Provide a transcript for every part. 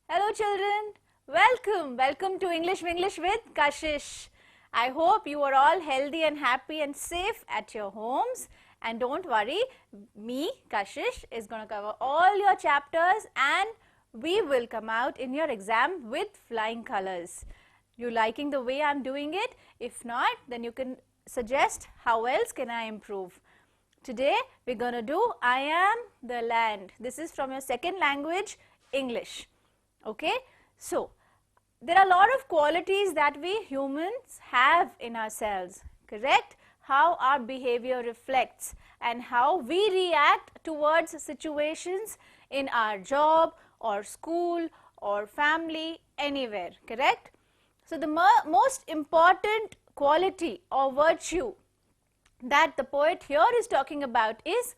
Hello children, welcome to English with Kashish. I hope you are all healthy and happy and safe at your homes, and don't worry, me Kashish is going to cover all your chapters and we will come out in your exam with flying colors. You liking the way I'm doing it? If not, then you can suggest how else can I improve. Today we're going to do I am the land. This is from your second language, English. Okay, so there are a lot of qualities that we humans have in ourselves, correct? How our behavior reflects and how we react towards situations in our job or school or family, anywhere, correct? So the most important quality or virtue that the poet here is talking about is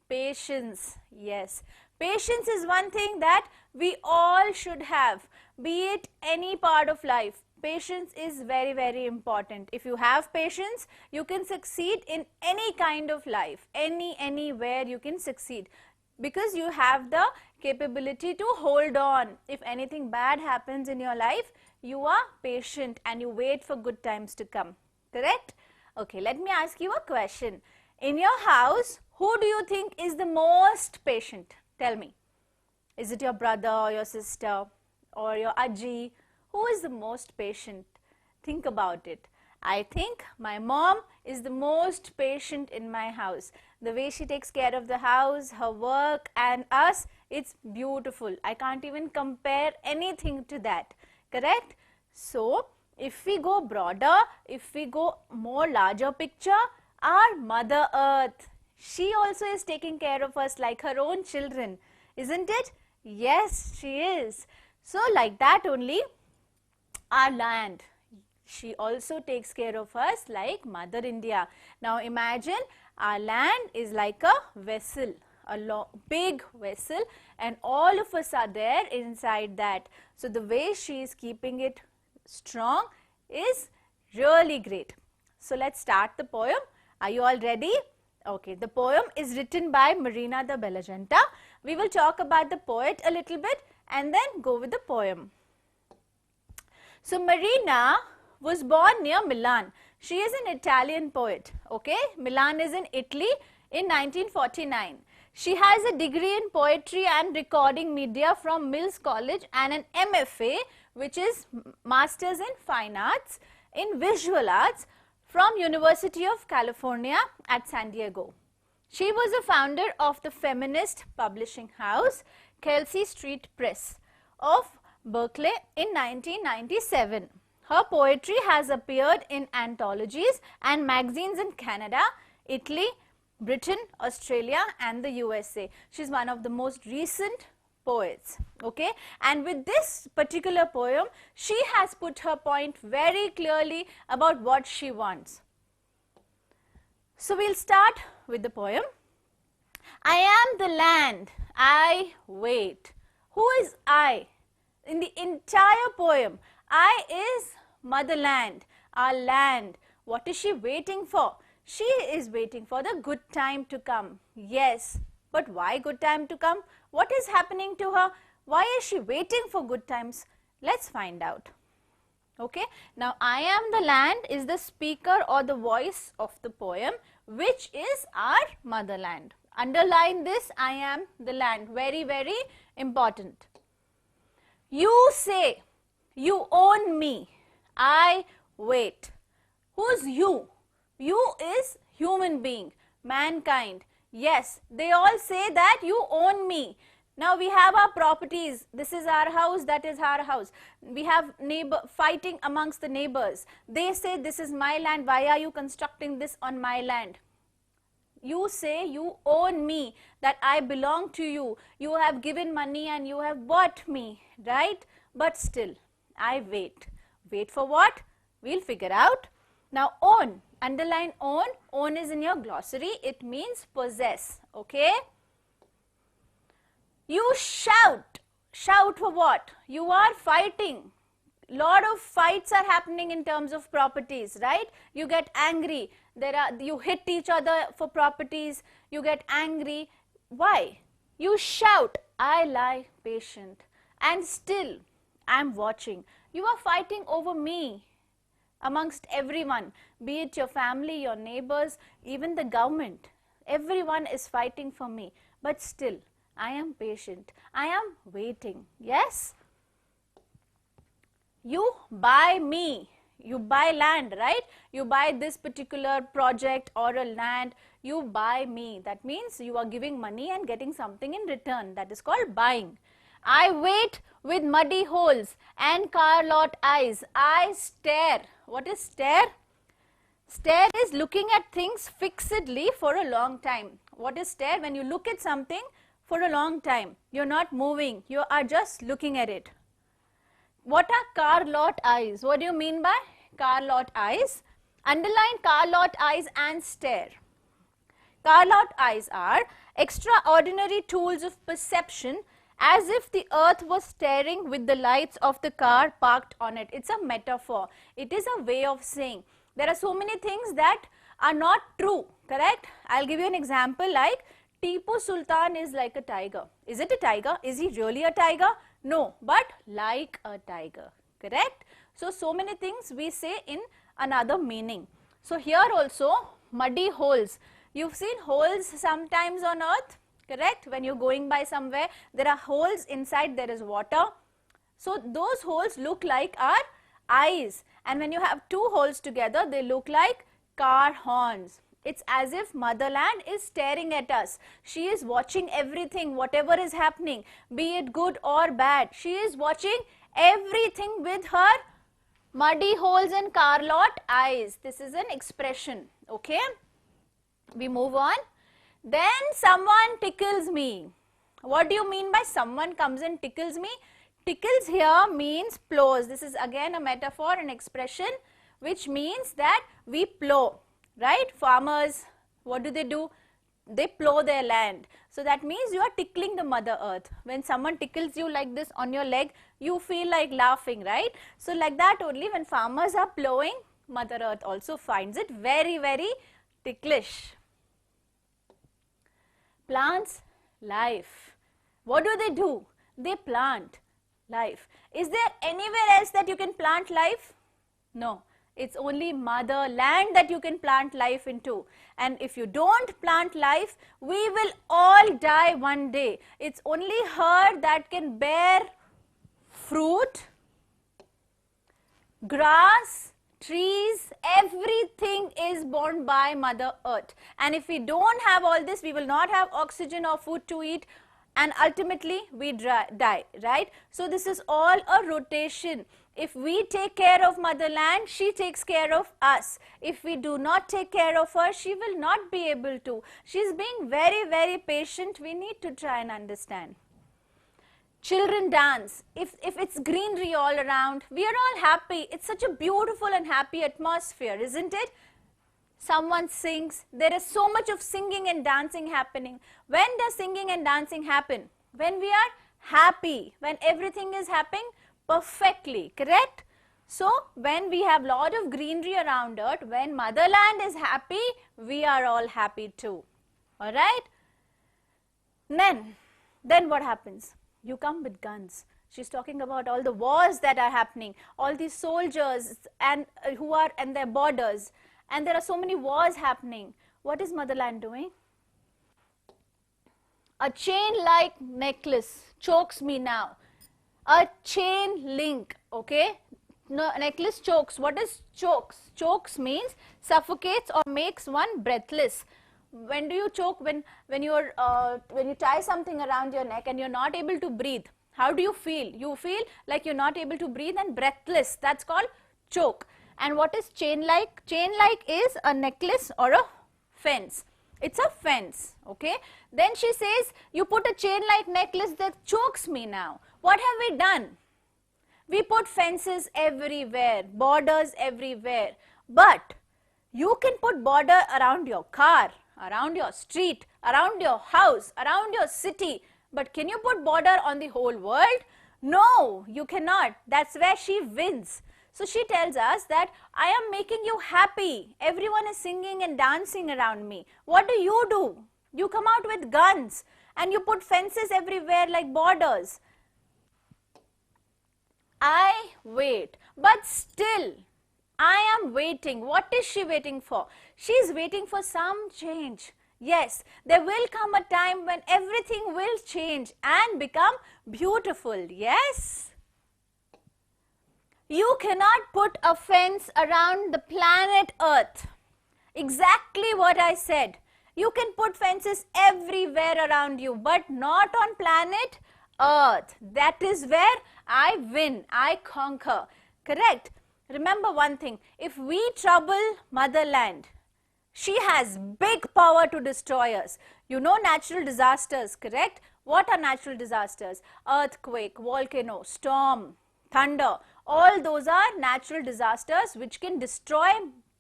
patience. Yes, patience is one thing that we all should have, be it any part of life. Patience is very, very important. If you have patience, you can succeed in any kind of life, anywhere you can succeed, because you have the capability to hold on. If anything bad happens in your life, you are patient and you wait for good times to come, correct? Okay, let me ask you a question. In your house, who do you think is the most patient? Tell me. Is it your brother or your sister or your aji? Who is the most patient? Think about it. I think my mom is the most patient in my house. The way she takes care of the house, her work and us, it's beautiful. I can't even compare anything to that. Correct? So, if we go broader, if we go more larger picture, our Mother Earth, she also is taking care of us like her own children, isn't it? Yes, she is. So like that only, our land, she also takes care of us like Mother India. Now imagine our land is like a vessel, a big vessel, and all of us are there inside that. So the way she is keeping it strong is really great. So let's start the poem. Are you all ready? Okay, the poem is written by Marina de Bellagenta. We will talk about the poet a little bit and then go with the poem. So Marina was born near Milan. She is an Italian poet. Okay, Milan is in Italy in 1949. She has a degree in poetry and recording media from Mills College and an MFA, which is Masters in Fine Arts in Visual Arts from University of California at San Diego. She was a founder of the feminist publishing house Kelsey Street Press of Berkeley in 1997. Her poetry has appeared in anthologies and magazines in Canada, Italy, Britain, Australia and the USA. She is one of the most recent poets, okay, and with this particular poem, she has put her point very clearly about what she wants. So we'll start with the poem. I am the land, I wait. Who is I? In the entire poem, I is motherland, our land. What is she waiting for? She is waiting for the good time to come. Yes, but why good time to come? What is happening to her? Why is she waiting for good times? Let's find out. Okay, now I am the land is the speaker or the voice of the poem, which is our motherland. Underline this, I am the land. Very, very important. You say, you own me. I wait. Who's you? You is human being, mankind. Yes, they all say that you own me. Now we have our properties. This is our house, that is our house. We have neighbor fighting amongst the neighbors. They say this is my land. Why are you constructing this on my land? You say you own me, that I belong to you. You have given money and you have bought me, right? But still, I wait. Wait for what? We'll figure out. Now own. Underline own. Own is in your glossary. It means possess. Okay. You shout. Shout for what? You are fighting. Lot of fights are happening in terms of properties, right? You get angry. You hit each other for properties. You get angry. Why? You shout. I lie patient. and still I am watching. You are fighting over me amongst everyone, be it your family, your neighbors, even the government. Everyone is fighting for me, but still I am patient. I am waiting. Yes? You buy me. You buy land, right? You buy this particular project or a land. You buy me. That means you are giving money and getting something in return. That is called buying. I wait with muddy holes and car lot eyes. I stare. What is stare? Stare is looking at things fixedly for a long time. What is stare? When you look at something for a long time, you're not moving. You are just looking at it. What are car lot eyes? What do you mean by car lot eyes? Underline car lot eyes and stare. Car lot eyes are extraordinary tools of perception, as if the earth was staring with the lights of the car parked on it. It's a metaphor. It is a way of saying there are so many things that are not true, correct? I'll give you an example like Tipu Sultan is like a tiger. Is it a tiger? Is he really a tiger? No, but like a tiger, correct? So many things we say in another meaning. So here also muddy holes. You've seen holes sometimes on earth, correct? When you're going by somewhere, there are holes inside, there is water. So those holes look like our eyes, and when you have two holes together, they look like car horns. It's as if motherland is staring at us. She is watching everything, whatever is happening, be it good or bad. She is watching everything with her muddy holes and car lot eyes. This is an expression, okay? We move on. Then someone tickles me. What do you mean by someone comes and tickles me? Tickles here means plows. This is again a metaphor, an expression which means that we plow, right? Farmers, what do? They plow their land. So that means you are tickling the mother earth. When someone tickles you like this on your leg, you feel like laughing, right? So like that only, when farmers are plowing, mother earth also finds it very, very ticklish. Plants life. What do? They plant life. Is there anywhere else that you can plant life? No. It's only mother land that you can plant life into. And if you don't plant life, we will all die one day. It's only her that can bear fruit, grass, trees, everything is borne by Mother Earth. And if we don't have all this, we will not have oxygen or food to eat, and ultimately we die, right? So this is all a rotation. If we take care of motherland, she takes care of us. If we do not take care of her, she will not be able to. She's being very, very patient. We need to try and understand. Children dance. If it's greenery all around, we are all happy. It's such a beautiful and happy atmosphere, isn't it? Someone sings. There is so much of singing and dancing happening. When does singing and dancing happen? When we are happy, when everything is happening perfectly, correct? So when we have lot of greenery around it, when motherland is happy, we are all happy too. All right? Then what happens? You come with guns. She's talking about all the wars that are happening, all these soldiers and who are in their borders, and there are so many wars happening. What is motherland doing? A chain-like necklace chokes me now. A chain link, okay? No, necklace chokes. What is chokes? Chokes means suffocates or makes one breathless. When do you choke? When you tie something around your neck and you're not able to breathe. How do you feel? You feel like you're not able to breathe and breathless. That's called choke. And what is chain-like? Chain-like is a necklace or a fence. It's a fence, okay? Then she says, you put a chain-like necklace that chokes me now. What have we done? We put fences everywhere, borders everywhere. But you can put border around your car, around your street, around your house, around your city. But can you put border on the whole world? No, you cannot. That's where she wins. So she tells us that I am making you happy. Everyone is singing and dancing around me. What do? You come out with guns and you put fences everywhere like borders. wait. But still, I am waiting. What is she waiting for? She is waiting for some change. Yes, there will come a time when everything will change and become beautiful. Yes. You cannot put a fence around the planet Earth. Exactly what I said. You can put fences everywhere around you, but not on planet Earth. That is where I win, I conquer. Correct? Remember one thing, if we trouble motherland, she has big power to destroy us. You know natural disasters, correct? What are natural disasters? Earthquake, volcano, storm, thunder. All those are natural disasters which can destroy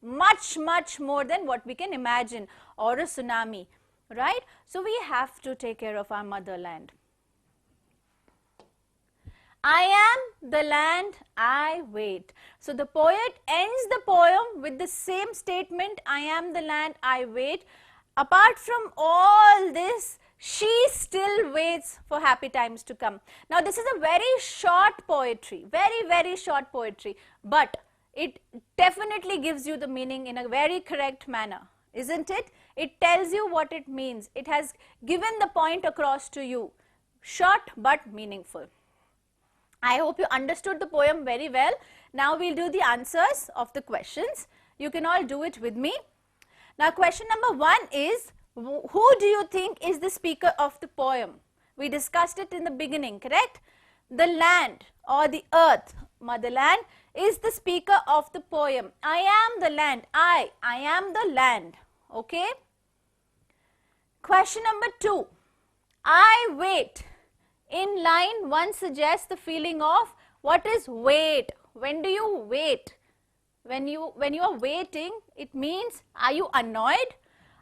much more than what we can imagine, or a tsunami, right? So we have to take care of our motherland. I am the land I wait. So the poet ends the poem with the same statement, I am the land I wait. Apart from all this, she still waits for happy times to come. Now this is a very short poetry, very short poetry, but it definitely gives you the meaning in a very correct manner, isn't it? It tells you what it means. It has given the point across to you. Short but meaningful. I hope you understood the poem very well. Now we'll do the answers of the questions. You can all do it with me. Now question number 1 is, who do you think is the speaker of the poem? We discussed it in the beginning, correct? The land or the earth, motherland, is the speaker of the poem. I am the land. I am the land. Okay? Question number 2. I wait. In line 1 suggests the feeling of what is wait. When do you wait? When you are waiting, it means, are you annoyed?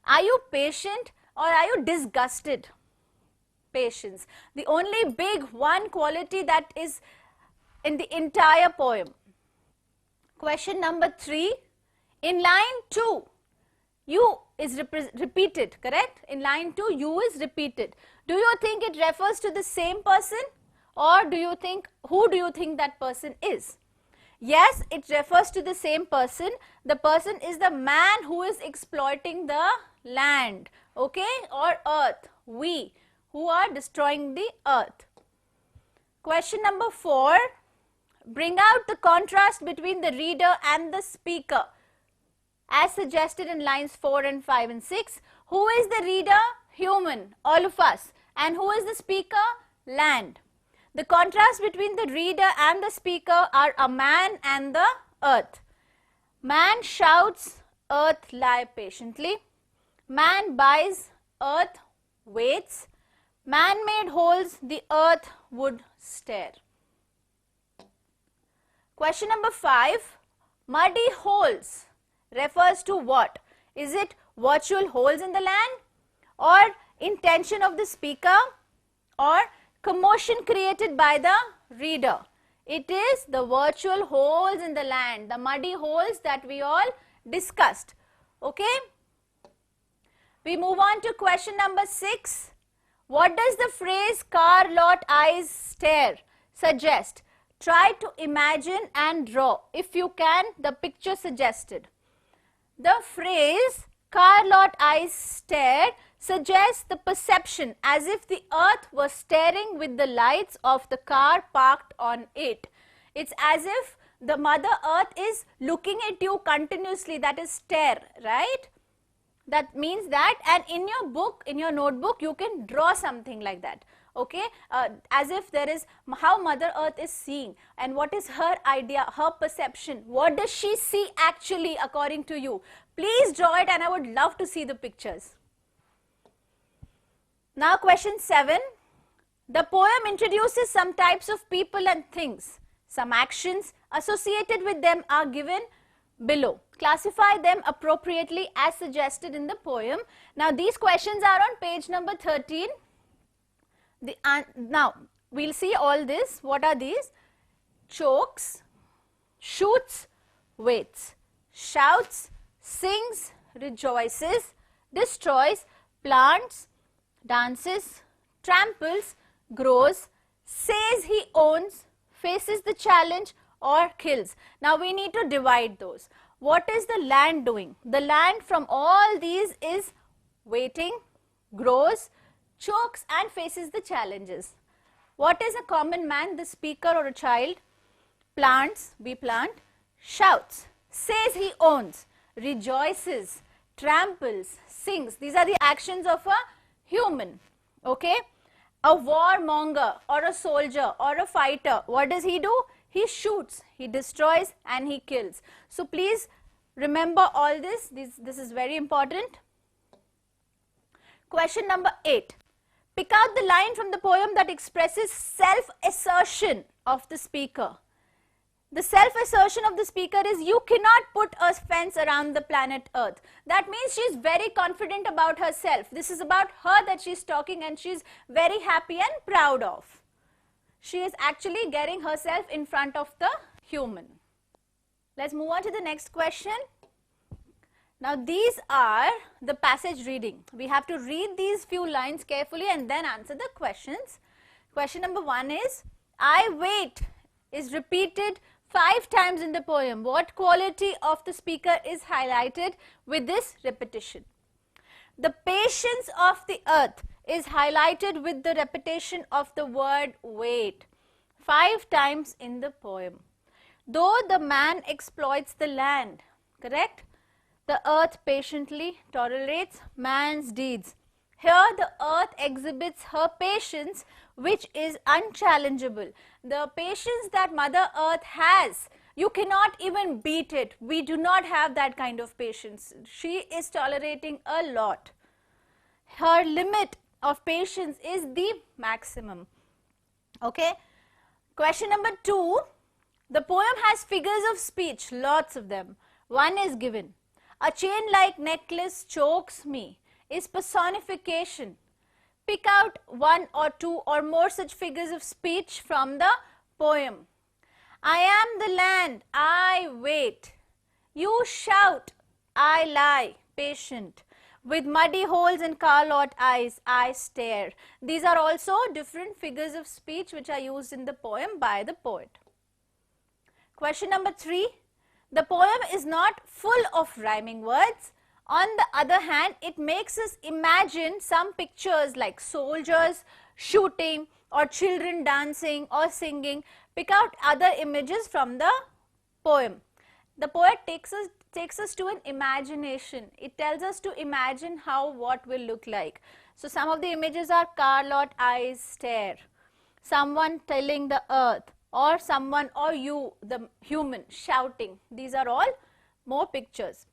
Are you patient? Or are you disgusted? Patience. The only big one quality that is in the entire poem. Question number 3, in line 2, you is repeated, correct? In line 2, you is repeated. Do you think it refers to the same person, or do you think, who do you think that person is? Yes, it refers to the same person. The person is the man who is exploiting the land, okay, or earth, we, who are destroying the earth. Question number 4. Bring out the contrast between the reader and the speaker as suggested in lines 4 and 5 and 6. Who is the reader? Human, all of us. And who is the speaker? Land. The contrast between the reader and the speaker are a man and the earth. Man shouts, earth lie patiently. Man buys, earth waits. Man made holes, the earth would stare. Question number 5, muddy holes refers to what? Is it virtual holes in the land, or intention of the speaker, or commotion created by the reader? It is the virtual holes in the land, the muddy holes that we all discussed. Okay? We move on to question number 6. What does the phrase car lot eyes stare suggest? Try to imagine and draw, if you can, the picture suggested. The phrase car lot eyes stare suggests the perception as if the earth was staring with the lights of the car parked on it. It's as if the mother earth is looking at you continuously, that is stare, right? That means that, and in your book, in your notebook, you can draw something like that. Okay, as if there is how Mother Earth is seeing, and what is her idea, her perception, what does she see actually according to you. Please draw it, and I would love to see the pictures. Now question 7, the poem introduces some types of people and things. Some actions associated with them are given below. Classify them appropriately as suggested in the poem. Now these questions are on page number 13. Now, we'll see all this. What are these? Chokes, shoots, waits, shouts, sings, rejoices, destroys, plants, dances, tramples, grows, says he owns, faces the challenge, or kills. Now we need to divide those. What is the land doing? The land from all these is waiting, grows, chokes and faces the challenges. What is a common man? The speaker or a child plants, we plant, shouts, says he owns, rejoices, tramples, sings. These are the actions of a human. Okay? A warmonger or a soldier or a fighter, what does he do? He shoots, he destroys and he kills. So please remember all this. This is very important. Question number 8. Pick out the line from the poem that expresses self-assertion of the speaker. The self-assertion of the speaker is, you cannot put a fence around the planet Earth. That means she is very confident about herself. This is about her that she is talking and she is very happy and proud of. She is actually getting herself in front of the human. Let's move on to the next question. Now these are the passage reading. We have to read these few lines carefully and then answer the questions. Question number 1 is, I wait is repeated 5 times in the poem. What quality of the speaker is highlighted with this repetition? The patience of the earth is highlighted with the repetition of the word wait 5 times in the poem. Though the man exploits the land, correct? The earth patiently tolerates man's deeds. Here the earth exhibits her patience, which is unchallengeable. The patience that Mother Earth has, you cannot even beat it. We do not have that kind of patience. She is tolerating a lot. Her limit of patience is the maximum. Okay. Question number 2. The poem has figures of speech, lots of them. One is given. A chain-like necklace chokes me is personification. Pick out 1 or 2 or more such figures of speech from the poem. I am the land, I wait. You shout, I lie, patient. With muddy holes and car-lot eyes, I stare. These are also different figures of speech which are used in the poem by the poet. Question number 3. The poem is not full of rhyming words. On the other hand, it makes us imagine some pictures like soldiers shooting or children dancing or singing. Pick out other images from the poem. The poet takes us to an imagination. It tells us to imagine how what will look like. So some of the images are car lot eyes stare, someone telling the earth, or someone or you, the human, shouting. These are all more pictures.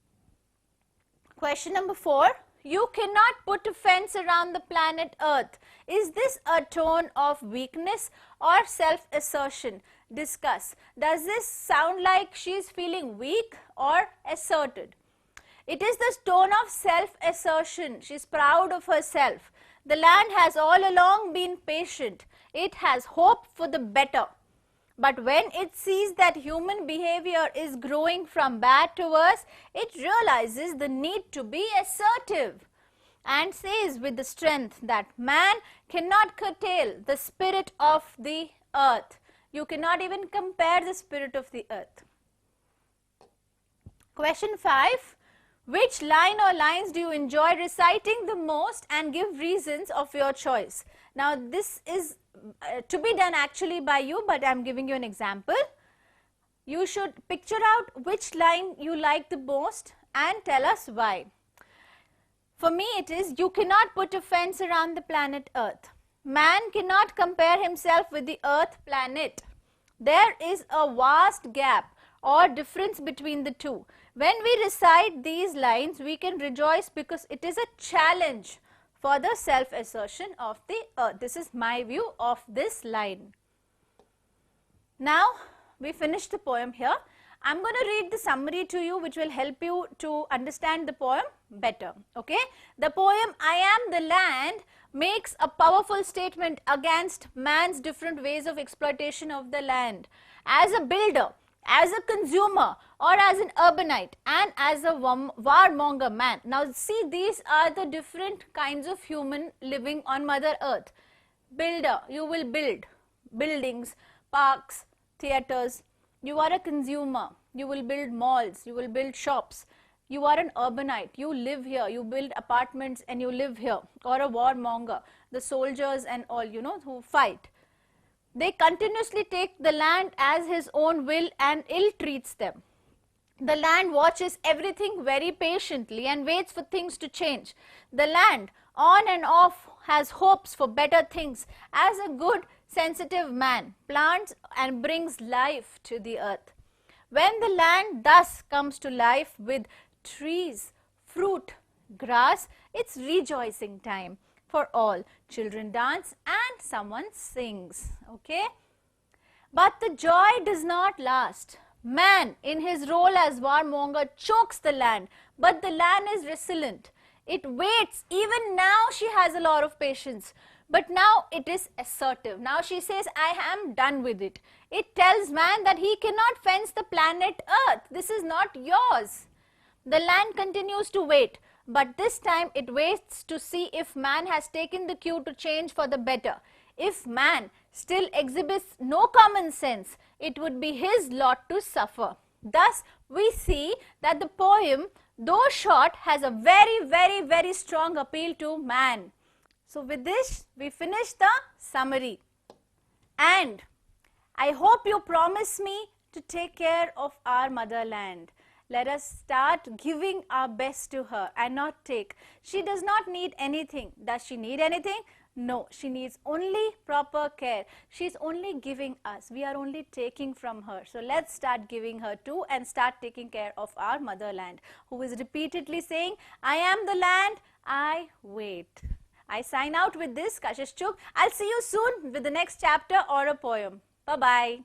Question number 4. You cannot put a fence around the planet Earth. Is this a tone of weakness or self-assertion? Discuss. Does this sound like she is feeling weak or asserted? It is the tone of self-assertion. She is proud of herself. The land has all along been patient. It has hoped for the better. But when it sees that human behavior is growing from bad to worse, it realizes the need to be assertive and says with the strength that man cannot curtail the spirit of the earth. You cannot even compare the spirit of the earth. Question 5. Which line or lines do you enjoy reciting the most and give reasons of your choice? Now this is to be done actually by you, but I am giving you an example. You should picture out which line you like the most and tell us why. For me it is, you cannot put a fence around the planet Earth. Man cannot compare himself with the Earth planet. There is a vast gap or difference between the two. When we recite these lines, we can rejoice because it is a challenge for the self-assertion of the earth. This is my view of this line. Now, we finished the poem here. I am going to read the summary to you which will help you to understand the poem better. Okay? The poem I am the land makes a powerful statement against man's different ways of exploitation of the land. As a builder, as a consumer, or as an urbanite, and as a warmonger man. Now see, these are the different kinds of human living on Mother Earth. Builder, you will build buildings, parks, theatres. You are a consumer. You will build malls. You will build shops. You are an urbanite. You live here. You build apartments and you live here. Or a warmonger. The soldiers and all, who fight. They continuously take the land as his own will and ill treats them. The land watches everything very patiently and waits for things to change. The land, on and off, has hopes for better things. As a good, sensitive man, plants and brings life to the earth. When the land thus comes to life with trees, fruit, grass, it's rejoicing time for all. Children dance and someone sings. Okay? But the joy does not last. Man, in his role as warmonger, chokes the land, but the land is resilient. It waits. Even now she has a lot of patience. But now it is assertive. Now she says, I am done with it. It tells man that he cannot fence the planet Earth. This is not yours. The land continues to wait. But this time it waits to see if man has taken the cue to change for the better. If man still exhibits no common sense, it would be his lot to suffer. Thus, we see that the poem, though short, has a very, very, very strong appeal to man. So, with this, we finish the summary. And I hope you promise me to take care of our motherland. Let us start giving our best to her and not take. She does not need anything. Does she need anything? No, she needs only proper care. She's only giving us. We are only taking from her. So let's start giving her too and start taking care of our motherland, who is repeatedly saying, I am the land, I wait. I sign out with this, Kashish Chuk. I'll see you soon with the next chapter or a poem. Bye-bye.